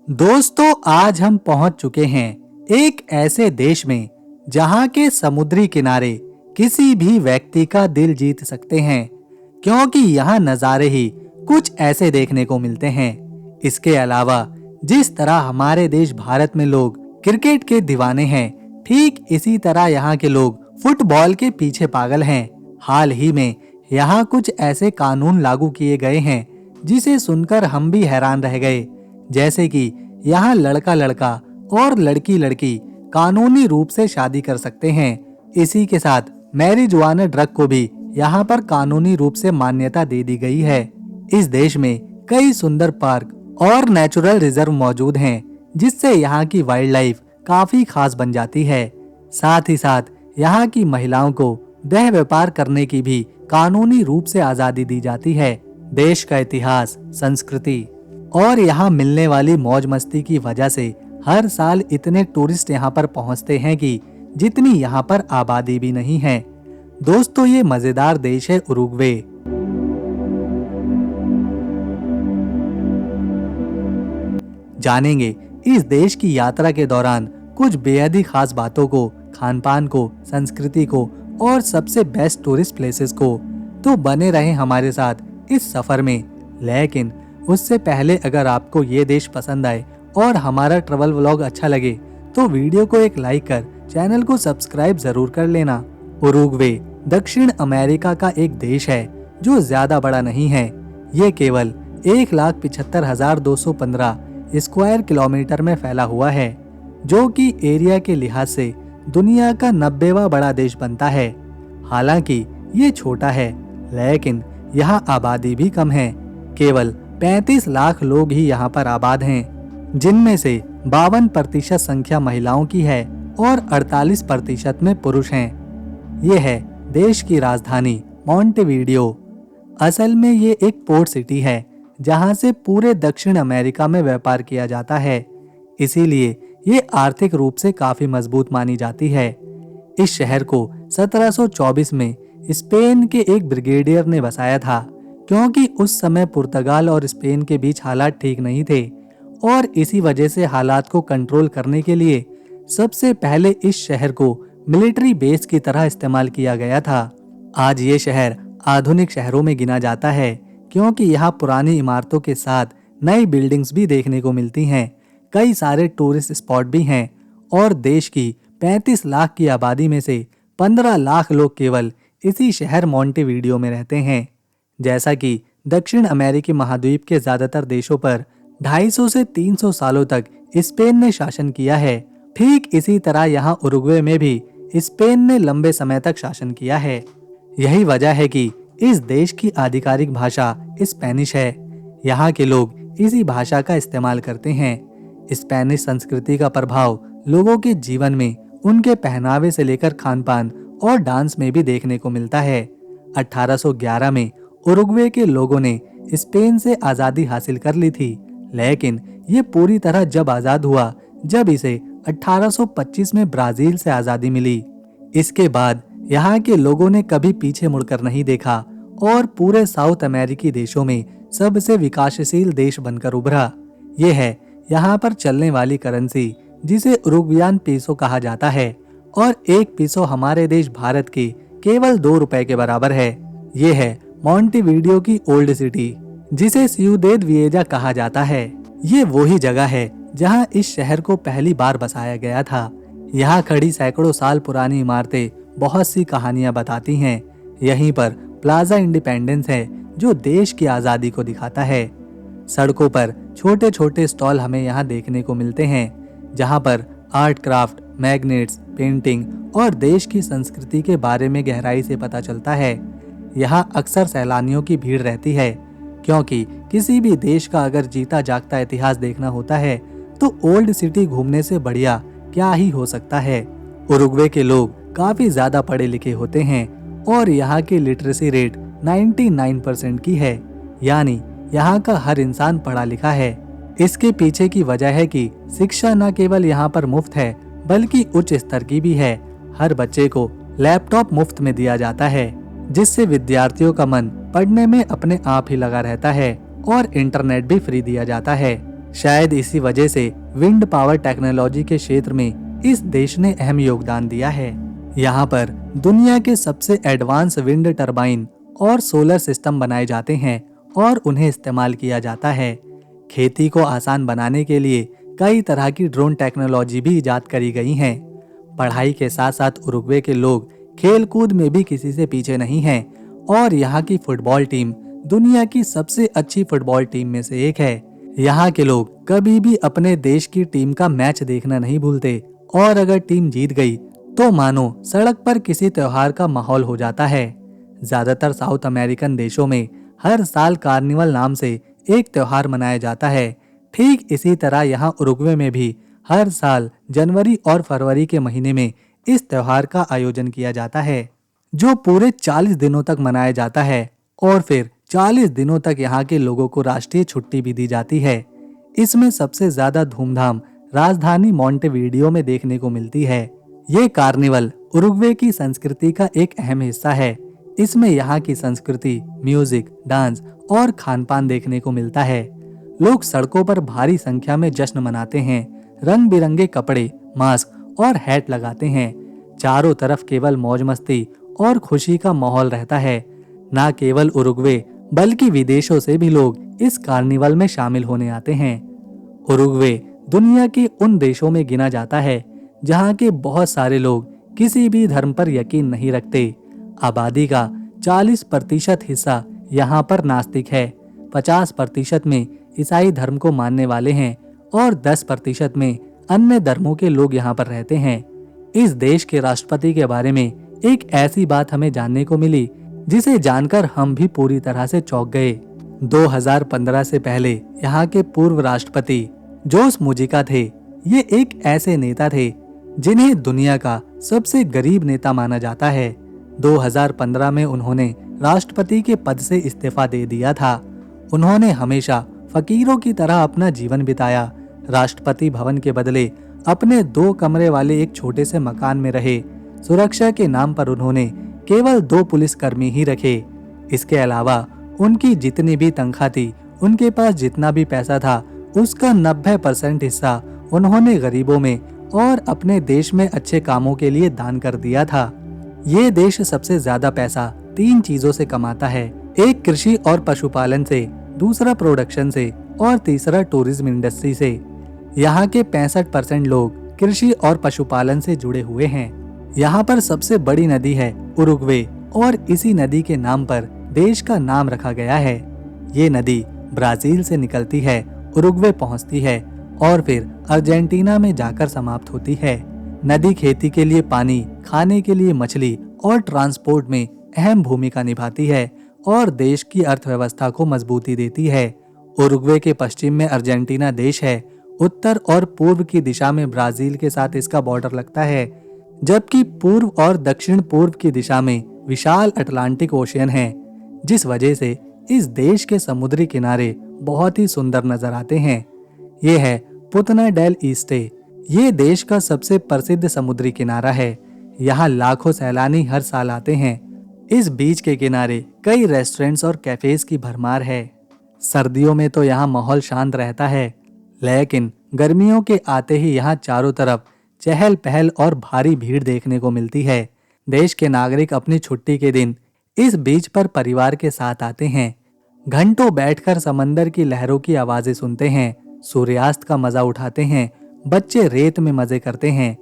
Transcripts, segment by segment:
दोस्तों, आज हम पहुंच चुके हैं एक ऐसे देश में जहां के समुद्री किनारे किसी भी व्यक्ति का दिल जीत सकते हैं, क्योंकि यहाँ नज़ारे ही कुछ ऐसे देखने को मिलते हैं। इसके अलावा जिस तरह हमारे देश भारत में लोग क्रिकेट के दीवाने हैं, ठीक इसी तरह यहाँ के लोग फुटबॉल के पीछे पागल हैं। हाल ही में यहाँ कुछ ऐसे कानून लागू किए गए हैं जिसे सुनकर हम भी हैरान रह गए। जैसे कि यहाँ लड़का लड़का और लड़की लड़की कानूनी रूप से शादी कर सकते हैं। इसी के साथ मैरिजुआना ड्रग को भी यहाँ पर कानूनी रूप से मान्यता दे दी गई है। इस देश में कई सुंदर पार्क और नेचुरल रिजर्व मौजूद हैं, जिससे यहाँ की वाइल्ड लाइफ काफी खास बन जाती है। साथ ही साथ यहाँ की महिलाओं को देह व्यापार करने की भी कानूनी रूप से आजादी दी जाती है। देश का इतिहास, संस्कृति और यहाँ मिलने वाली मौज मस्ती की वजह से हर साल इतने टूरिस्ट यहाँ पर पहुँचते हैं कि जितनी यहाँ पर आबादी भी नहीं है। दोस्तों, ये मजेदार देश है उरुग्वे। जानेंगे इस देश की यात्रा के दौरान कुछ बेहद ही खास बातों को, खान पान को, संस्कृति को और सबसे बेस्ट टूरिस्ट प्लेसेस को। तो बने रहें हमारे साथ इस सफर में। लेकिन उससे पहले अगर आपको ये देश पसंद आए और हमारा ट्रैवल व्लॉग अच्छा लगे तो वीडियो को एक लाइक कर चैनल को सब्सक्राइब जरूर कर लेना। उरुग्वे दक्षिण अमेरिका का एक देश है जो ज्यादा बड़ा नहीं है। ये केवल 1,75,215 स्क्वायर किलोमीटर में फैला हुआ है, जो कि एरिया के लिहाज से दुनिया का 90वां बड़ा देश बनता है। हालांकि ये छोटा है, लेकिन यहाँ आबादी भी कम है। केवल 35 लाख लोग ही यहाँ पर आबाद हैं, जिनमें से 52% संख्या महिलाओं की है और 48% में पुरुष हैं। ये है देश की राजधानी मोंटेवीडियो। असल में ये एक पोर्ट सिटी है जहाँ से पूरे दक्षिण अमेरिका में व्यापार किया जाता है, इसीलिए ये आर्थिक रूप से काफी मजबूत मानी जाती है। इस शहर को 1724 में स्पेन के एक ब्रिगेडियर ने बसाया था, क्योंकि उस समय पुर्तगाल और स्पेन के बीच हालात ठीक नहीं थे और इसी वजह से हालात को कंट्रोल करने के लिए सबसे पहले इस शहर को मिलिट्री बेस की तरह इस्तेमाल किया गया था। आज ये शहर आधुनिक शहरों में गिना जाता है, क्योंकि यहाँ पुरानी इमारतों के साथ नई बिल्डिंग्स भी देखने को मिलती हैं। कई सारे टूरिस्ट स्पॉट भी हैं और देश की 35 लाख की आबादी में से 15 लाख लोग केवल इसी शहर मोंटेवीडियो में रहते हैं। जैसा कि दक्षिण अमेरिकी महाद्वीप के ज्यादातर देशों पर 250 से 300 सालों तक स्पेन ने शासन किया है, ठीक इसी तरह यहाँ उरुग्वे में भी स्पेन ने लंबे समय तक शासन किया है। यही वजह है कि इस देश की आधिकारिक भाषा स्पेनिश है। यहाँ के लोग इसी भाषा का इस्तेमाल करते हैं। स्पेनिश संस्कृति का प्रभाव लोगों के जीवन में उनके पहनावे से लेकर खान पान और डांस में भी देखने को मिलता है। 1811 में उरुग्वे के लोगों ने स्पेन से आजादी हासिल कर ली थी, लेकिन ये पूरी तरह जब आजाद हुआ जब इसे 1825 में ब्राजील से आजादी मिली। इसके बाद यहाँ के लोगों ने कभी पीछे मुड़कर नहीं देखा और पूरे साउथ अमेरिकी देशों में सबसे विकासशील देश बनकर उभरा। ये है यहाँ पर चलने वाली करेंसी, जिसे उरुग्वियन पीसो कहा जाता है, और एक पीसो हमारे देश भारत के केवल 2 रुपए के बराबर है। ये है मोंटेवीडियो की ओल्ड सिटी, जिसे सियुडेड विएजा कहा जाता है। ये वही जगह है जहाँ इस शहर को पहली बार बसाया गया था। यहाँ खड़ी सैकड़ों साल पुरानी इमारतें बहुत सी कहानियां बताती हैं। यहीं पर प्लाजा इंडिपेंडेंस है, जो देश की आजादी को दिखाता है। सड़कों पर छोटे छोटे स्टॉल हमें यहाँ देखने को मिलते हैं, जहाँ पर आर्ट क्राफ्ट, मैग्नेट्स, पेंटिंग और देश की संस्कृति के बारे में गहराई से पता चलता है। यहाँ अक्सर सैलानियों की भीड़ रहती है, क्योंकि किसी भी देश का अगर जीता जागता इतिहास देखना होता है तो ओल्ड सिटी घूमने से बढ़िया क्या ही हो सकता है। उरुग्वे के लोग काफी ज्यादा पढ़े लिखे होते हैं और यहाँ की लिटरेसी रेट 99% की है, यानी यहाँ का हर इंसान पढ़ा लिखा है। इसके पीछे की वजह है कि शिक्षा न केवल यहाँ पर मुफ्त है, बल्कि उच्च स्तर की भी है। हर बच्चे को लैपटॉप मुफ्त में दिया जाता है, जिससे विद्यार्थियों का मन पढ़ने में अपने आप ही लगा रहता है, और इंटरनेट भी फ्री दिया जाता है। शायद इसी वजह से विंड पावर टेक्नोलॉजी के क्षेत्र में इस देश ने अहम योगदान दिया है। यहाँ पर दुनिया के सबसे एडवांस विंड टरबाइन और सोलर सिस्टम बनाए जाते हैं और उन्हें इस्तेमाल किया जाता है। खेती को आसान बनाने के लिए कई तरह की ड्रोन टेक्नोलॉजी भी इजाद करी गई हैं। पढ़ाई के साथ साथ उरुग्वे के लोग खेल-कूद में भी किसी से पीछे नहीं हैं और यहाँ की फुटबॉल टीम दुनिया की सबसे अच्छी फुटबॉल टीम में से एक है। यहाँ के लोग कभी भी अपने देश की टीम का मैच देखना नहीं भूलते और अगर टीम जीत गई तो मानो सड़क पर किसी त्योहार का माहौल हो जाता है। ज्यादातर साउथ अमेरिकन देशों में हर साल कार्निवल नाम से एक त्योहार मनाया जाता है। ठीक इसी तरह यहाँ उरुग्वे में भी हर साल जनवरी और फरवरी के महीने में इस त्योहार का आयोजन किया जाता है, जो पूरे 40 दिनों तक मनाया जाता है और फिर 40 दिनों तक यहाँ के लोगों को राष्ट्रीय छुट्टी भी दी जाती है। इसमें सबसे ज्यादा धूमधाम राजधानी मॉन्टेवीडियो में देखने को मिलती है। ये कार्निवल उरुग्वे की संस्कृति का एक अहम हिस्सा है। इसमें यहाँ की संस्कृति, म्यूजिक, डांस और खानपान देखने को मिलता है। लोग सड़कों पर भारी संख्या में जश्न मनाते हैं, रंग बिरंगे कपड़े, मास्क और हैट लगाते हैं। चारों तरफ केवल मौज मस्ती और खुशी का माहौल रहता है। न केवल उरुग्वे बल्कि विदेशों से भी लोग इस कार्निवल में शामिल होने आते हैं। उरुग्वे दुनिया के उन देशों में गिना जाता है जहाँ के बहुत सारे लोग किसी भी धर्म पर यकीन नहीं रखते। आबादी का 40% हिस्सा यहाँ पर नास्तिक है, 50% में ईसाई धर्म को मानने वाले हैं और 10% में अन्य धर्मों के लोग यहाँ पर रहते हैं। इस देश के राष्ट्रपति के बारे में एक ऐसी बात हमें जानने को मिली जिसे जानकर हम भी पूरी तरह से चौंक गए। 2015 से पहले यहाँ के पूर्व राष्ट्रपति जोस मुजिका थे। ये एक ऐसे नेता थे जिन्हें दुनिया का सबसे गरीब नेता माना जाता है। 2015 में उन्होंने राष्ट्रपति के पद से इस्तीफा दे दिया था। उन्होंने हमेशा फकीरों की तरह अपना जीवन बिताया। राष्ट्रपति भवन के बदले अपने 2 कमरे वाले एक छोटे से मकान में रहे। सुरक्षा के नाम पर उन्होंने केवल 2 पुलिसकर्मी ही रखे। इसके अलावा उनकी जितनी भी तनख्वाह थी, उनके पास जितना भी पैसा था, उसका 90% हिस्सा उन्होंने गरीबों में और अपने देश में अच्छे कामों के लिए दान कर दिया था। ये देश सबसे ज्यादा पैसा 3 चीजों से कमाता है। एक कृषि और पशुपालन से, दूसरा प्रोडक्शन से और तीसरा टूरिज्म इंडस्ट्री से। यहाँ के 65% लोग कृषि और पशुपालन से जुड़े हुए हैं। यहाँ पर सबसे बड़ी नदी है उरुग्वे और इसी नदी के नाम पर देश का नाम रखा गया है। ये नदी ब्राजील से निकलती है, उरुग्वे पहुँचती है और फिर अर्जेंटीना में जाकर समाप्त होती है। नदी खेती के लिए पानी, खाने के लिए मछली और ट्रांसपोर्ट में अहम भूमिका निभाती है और देश की अर्थव्यवस्था को मजबूती देती है। उरुग्वे के पश्चिम में अर्जेंटीना देश है, उत्तर और पूर्व की दिशा में ब्राजील के साथ इसका बॉर्डर लगता है, जबकि पूर्व और दक्षिण पूर्व की दिशा में विशाल अटलांटिक ओशियन है, जिस वजह से इस देश के समुद्री किनारे बहुत ही सुंदर नजर आते हैं। ये है पुतना डेल ईस्टे। ये देश का सबसे प्रसिद्ध समुद्री किनारा है। यहाँ लाखों सैलानी हर साल आते हैं। इस बीच के किनारे कई रेस्टोरेंट्स और कैफेज की भरमार है। सर्दियों में तो यहाँ माहौल शांत रहता है, लेकिन गर्मियों के आते ही यहाँ चारों तरफ चहल पहल और भारी भीड़ देखने को मिलती है। देश के नागरिक अपनी छुट्टी के दिन इस बीच पर परिवार के साथ आते हैं। घंटों बैठकर समंदर की लहरों की आवाजें सुनते हैं, सूर्यास्त का मजा उठाते हैं, बच्चे रेत में मजे करते हैं।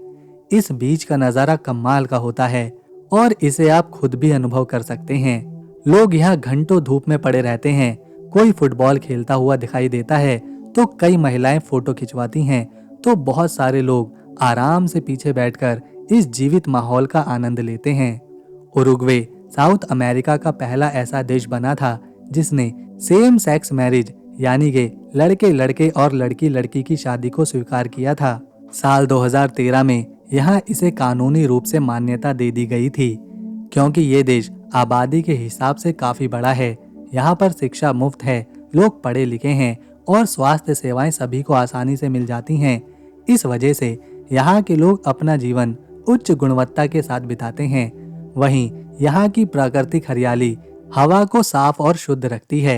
इस बीच का नजारा कमाल का होता है और इसे आप खुद भी अनुभव कर सकते हैं। लोग यहाँ घंटों धूप में पड़े रहते हैं। कोई फुटबॉल खेलता हुआ दिखाई देता है तो कई महिलाएं फोटो खिंचवाती हैं, तो बहुत सारे लोग आराम से पीछे बैठकर इस जीवित माहौल का आनंद लेते हैं। उरुग्वे साउथ अमेरिका का पहला ऐसा देश बना था जिसने सेम सेक्स मैरिज यानी कि लड़के लड़के और लड़की लड़की की शादी को स्वीकार किया था। साल 2013 में यहाँ इसे कानूनी रूप से मान्यता दे दी गई थी, क्योंकि ये देश आबादी के हिसाब से काफी बड़ा है। यहाँ पर शिक्षा मुफ्त है, लोग पढ़े लिखे हैं और स्वास्थ्य सेवाएं सभी को आसानी से मिल जाती हैं। इस वजह से यहाँ के लोग अपना जीवन उच्च गुणवत्ता के साथ बिताते हैं। वहीं यहाँ की प्राकृतिक हरियाली हवा को साफ और शुद्ध रखती है।